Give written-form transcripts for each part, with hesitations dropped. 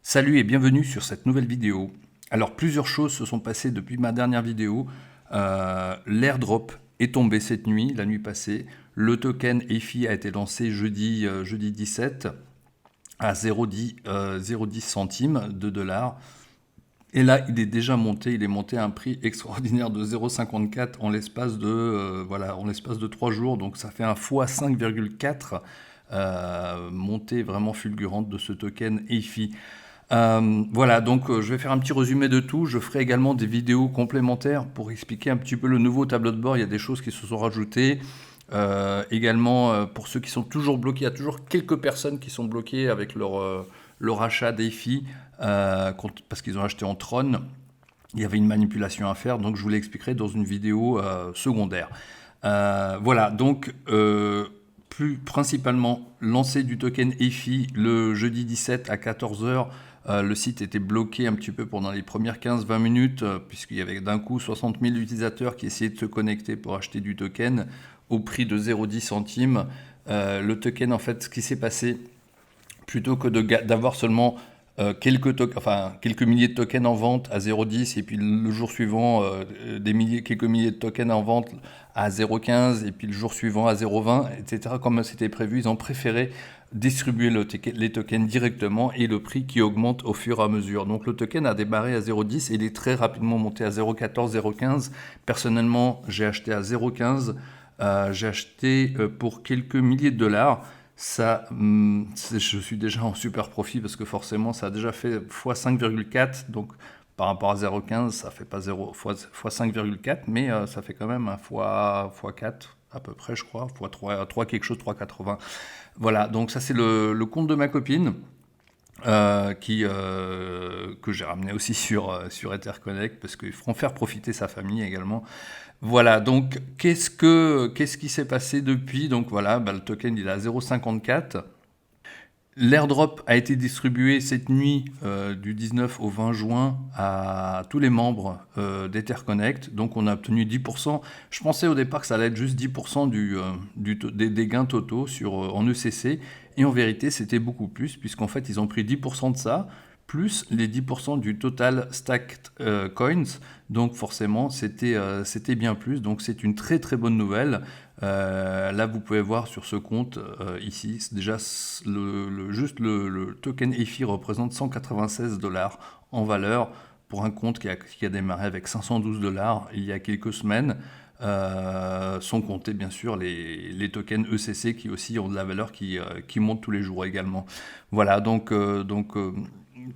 Salut et bienvenue sur cette nouvelle vidéo. Alors plusieurs choses se sont passées depuis ma dernière vidéo. L'airdrop est tombé cette nuit, la nuit passée. Le token EFI a été lancé jeudi 17 à 0,10 centimes de dollars. Et là, il est déjà monté, il est monté à un prix extraordinaire de 0,54 en l'espace de 3 jours. Donc ça fait un fois 5,4 montée vraiment fulgurante de ce token EFI. Voilà, donc je vais faire un petit résumé de tout. Je ferai également des vidéos complémentaires pour expliquer un petit peu le nouveau tableau de bord. Il y a des choses qui se sont rajoutées. Également, pour ceux qui sont toujours bloqués, il y a toujours quelques personnes qui sont bloquées avec leur achat d'EFI parce qu'ils ont acheté en Tron. Il y avait une manipulation à faire, donc je vous l'expliquerai dans une vidéo secondaire. Voilà, donc plus principalement lancé du token EFI le jeudi 17 à 14 h. Le site était bloqué un petit peu pendant les premières 15-20 minutes, puisqu'il y avait d'un coup 60 000 utilisateurs qui essayaient de se connecter pour acheter du token au prix de 0,10 centimes. Le token, en fait, ce qui s'est passé, plutôt que d'avoir seulement quelques milliers de tokens en vente à 0,10 et puis le jour suivant quelques milliers de tokens en vente à 0,15 et puis le jour suivant à 0,20, etc. Comme c'était prévu, ils ont préféré distribuer les tokens directement et le prix qui augmente au fur et à mesure. Donc le token a démarré à 0,10 et il est très rapidement monté à 0,14, 0,15. Personnellement, j'ai acheté à 0,15. J'ai acheté pour quelques milliers de dollars. Ça, je suis déjà en super profit parce que forcément, ça a déjà fait x 5,4. Donc, par rapport à 0,15, ça fait pas 0 x 5,4, mais ça fait quand même un x 4 à peu près, je crois, x 3 quelque chose, 3,80. Voilà, donc ça c'est le compte de ma copine. Que j'ai ramené aussi sur Etherconnect parce qu'ils feront faire profiter sa famille également. Voilà, donc qu'est-ce qui s'est passé depuis? Donc voilà, le token il est à 0,54. L'airdrop a été distribué cette nuit du 19 au 20 juin à tous les membres d'Etherconnect. Donc on a obtenu 10%. Je pensais au départ que ça allait être juste 10% des gains totaux en ECC. Et en vérité, c'était beaucoup plus, puisqu'en fait, ils ont pris 10% de ça, plus les 10% du total stacked coins. Donc forcément, c'était bien plus. Donc c'est une très très bonne nouvelle. Là, vous pouvez voir sur ce compte ici, déjà le token EFI représente 196 dollars en valeur pour un compte qui a démarré avec 512 dollars il y a quelques semaines. Sans compter bien sûr les tokens ECC qui aussi ont de la valeur qui monte tous les jours également. Voilà, donc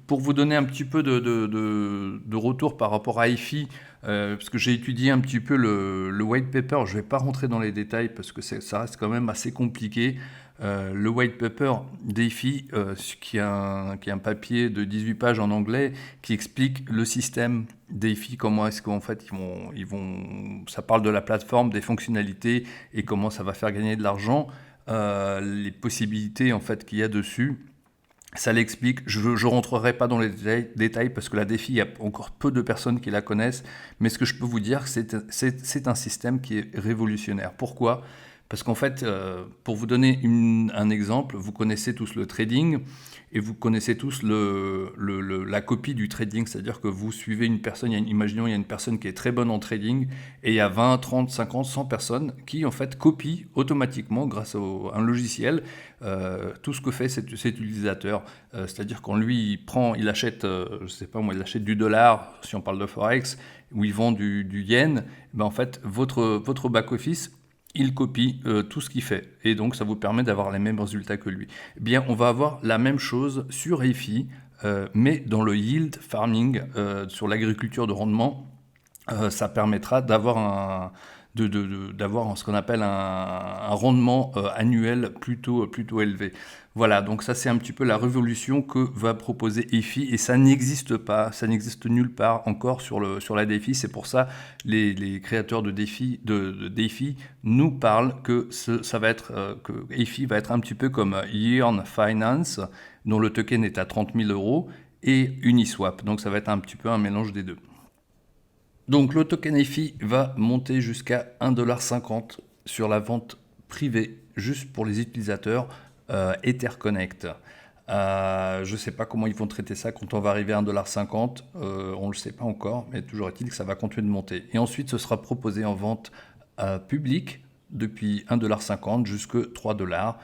pour vous donner un petit peu de retour par rapport à EFI, parce que j'ai étudié un petit peu le white paper, je ne vais pas rentrer dans les détails parce que ça reste quand même assez compliqué. Le white paper d'EFI, qui est un papier de 18 pages en anglais, qui explique le système d'EFI, comment est-ce qu'en fait ça parle de la plateforme, des fonctionnalités et comment ça va faire gagner de l'argent, les possibilités en fait qu'il y a dessus. Ça l'explique, je ne rentrerai pas dans les détails parce que la défi, il y a encore peu de personnes qui la connaissent, mais ce que je peux vous dire, c'est un système qui est révolutionnaire. Pourquoi? Parce qu'en fait, pour vous donner un exemple, vous connaissez tous le trading et vous connaissez tous la copie du trading, c'est-à-dire que vous suivez une personne, imaginons il y a une personne qui est très bonne en trading et il y a 20, 30, 50, 100 personnes qui en fait copient automatiquement grâce à un logiciel tout ce que fait cet utilisateur. C'est-à-dire quand lui il achète, je sais pas moi, il achète du dollar, si on parle de Forex, ou il vend du yen, ben en fait votre back-office il copie tout ce qu'il fait. Et donc, ça vous permet d'avoir les mêmes résultats que lui. Eh bien, on va avoir la même chose sur EFI, mais dans le yield farming, sur l'agriculture de rendement. Ça permettra d'avoir ce qu'on appelle un rendement annuel plutôt élevé. Voilà, donc ça c'est un petit peu la révolution que va proposer EFI et ça n'existe pas, ça n'existe nulle part encore sur la DeFi. C'est pour ça les créateurs de DeFi nous parlent que que EFI va être un petit peu comme Yearn Finance, dont le token est à 30 000 euros, et Uniswap. Donc ça va être un petit peu un mélange des deux. Donc le token EFI va monter jusqu'à 1,50 $ sur la vente privée, juste pour les utilisateurs Etherconnect. Je ne sais pas comment ils vont traiter ça quand on va arriver à 1,50 $. On ne le sait pas encore, mais toujours est-il que ça va continuer de monter. Et ensuite, ce sera proposé en vente publique depuis 1,50 $ jusqu'à 3 $.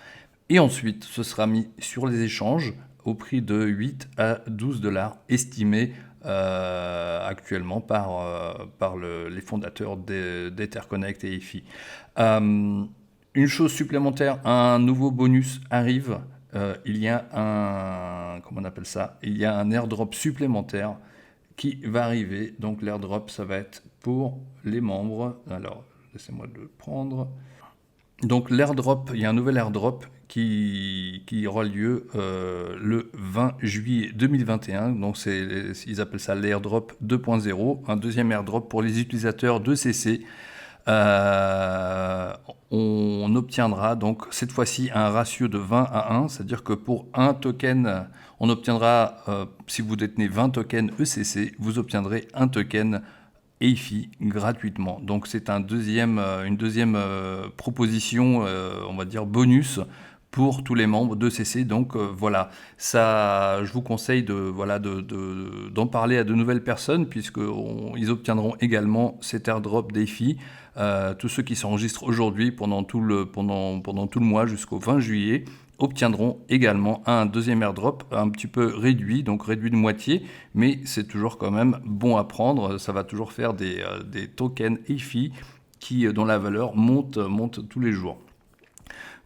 Et ensuite, ce sera mis sur les échanges au prix de 8 à 12 $ estimé actuellement par les fondateurs d'Etherconnect et EFI. Une chose supplémentaire, un nouveau bonus arrive. Il y a comment on appelle ça? Il y a un airdrop supplémentaire qui va arriver. Donc l'airdrop, ça va être pour les membres. Alors, laissez-moi le prendre. Donc l'airdrop, il y a un nouvel airdrop qui aura lieu le 20 juillet 2021. Donc ils appellent ça l'airdrop 2.0, un deuxième airdrop pour les utilisateurs de CC. On obtiendra donc cette fois-ci un ratio de 20 à 1, c'est-à-dire que pour un token, on obtiendra, si vous détenez 20 tokens ECC, vous obtiendrez un token EFI gratuitement. Donc c'est une deuxième proposition, on va dire bonus, pour tous les membres de CC. Donc voilà, ça, je vous conseille d'en parler à de nouvelles personnes, puisqu'ils obtiendront également cet airdrop d'EFI. Tous ceux qui s'enregistrent aujourd'hui pendant tout le mois jusqu'au 20 juillet obtiendront également un deuxième airdrop un petit peu réduit, donc réduit de moitié, mais c'est toujours quand même bon à prendre. Ça va toujours faire des tokens EFI dont la valeur monte tous les jours.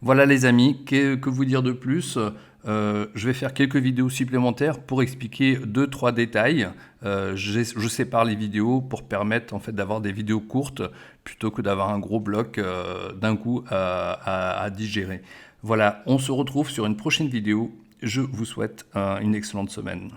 Voilà les amis, que vous dire de plus? Je vais faire quelques vidéos supplémentaires pour expliquer 2-3 détails. Je sépare les vidéos pour permettre en fait d'avoir des vidéos courtes plutôt que d'avoir un gros bloc d'un coup à digérer. Voilà, on se retrouve sur une prochaine vidéo. Je vous souhaite une excellente semaine.